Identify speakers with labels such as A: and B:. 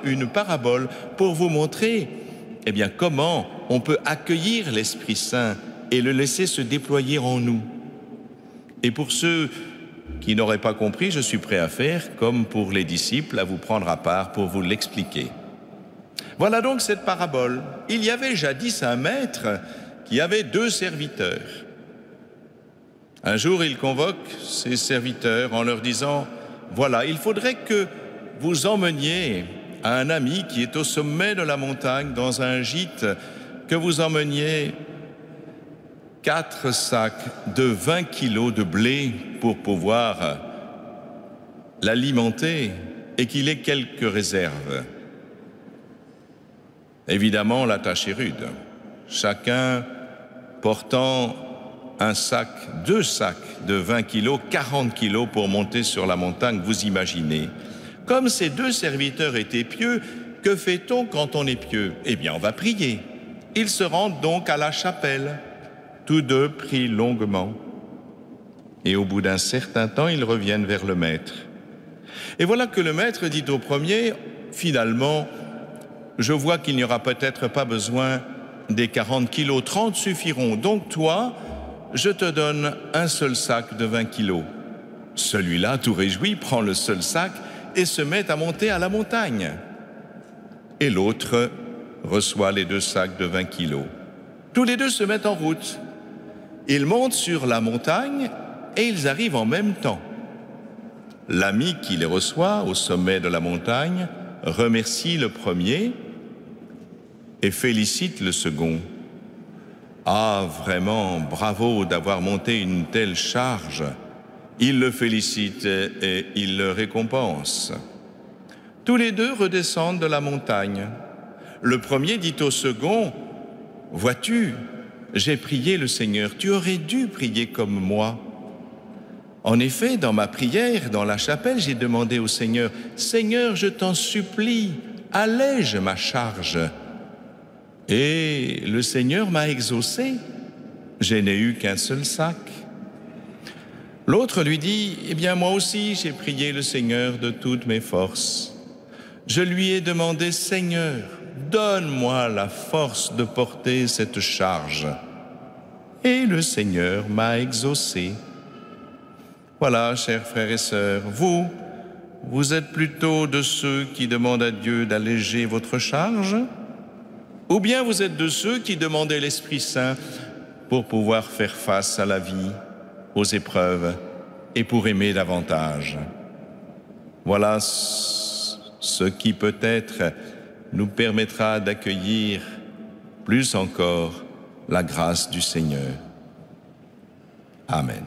A: une parabole pour vous montrer comment on peut accueillir l'Esprit Saint et le laisser se déployer en nous. Et pour ceux qui n'auraient pas compris, je suis prêt à faire comme pour les disciples, à vous prendre à part pour vous l'expliquer. Voilà donc cette parabole. Il y avait jadis un maître qui avait 2 serviteurs. Un jour, il convoque ses serviteurs en leur disant « Voilà, il faudrait que vous emmeniez à un ami qui est au sommet de la montagne, dans un gîte, que vous emmeniez 4 sacs de 20 kilos de blé pour pouvoir l'alimenter et qu'il ait quelques réserves. » Évidemment, la tâche est rude. Chacun portant un sac, 2 sacs de 20 kilos, 40 kilos pour monter sur la montagne, vous imaginez. Comme ces 2 serviteurs étaient pieux, que fait-on quand on est pieux? On va prier. Ils se rendent donc à la chapelle. Tous 2 prient longuement. Et au bout d'un certain temps, ils reviennent vers le maître. Et voilà que le maître dit au premier, finalement, je vois qu'il n'y aura peut-être pas besoin des 40 kilos, 30 suffiront. Donc toi, je te donne un seul sac de 20 kilos. Celui-là, tout réjoui, prend le seul sac et se met à monter à la montagne. Et l'autre reçoit les 2 sacs de 20 kilos. Tous les 2 se mettent en route. Ils montent sur la montagne et ils arrivent en même temps. L'ami qui les reçoit au sommet de la montagne remercie le premier et félicite le second. Ah, vraiment, bravo d'avoir monté une telle charge. Il le félicite et il le récompense. Tous les 2 redescendent de la montagne. Le premier dit au second, « Vois-tu, j'ai prié le Seigneur, tu aurais dû prier comme moi. » En effet, dans ma prière, dans la chapelle, j'ai demandé au Seigneur, « Seigneur, je t'en supplie, allège ma charge. » Et le Seigneur m'a exaucé. Je n'ai eu qu'un seul sac. L'autre lui dit, « Moi aussi, j'ai prié le Seigneur de toutes mes forces. Je lui ai demandé, « Seigneur, donne-moi la force de porter cette charge. » Et le Seigneur m'a exaucé. Voilà, chers frères et sœurs, vous êtes plutôt de ceux qui demandent à Dieu d'alléger votre charge? Ou bien vous êtes de ceux qui demandent l'Esprit Saint pour pouvoir faire face à la vie, aux épreuves et pour aimer davantage? Voilà ce qui peut-être nous permettra d'accueillir plus encore la grâce du Seigneur. Amen.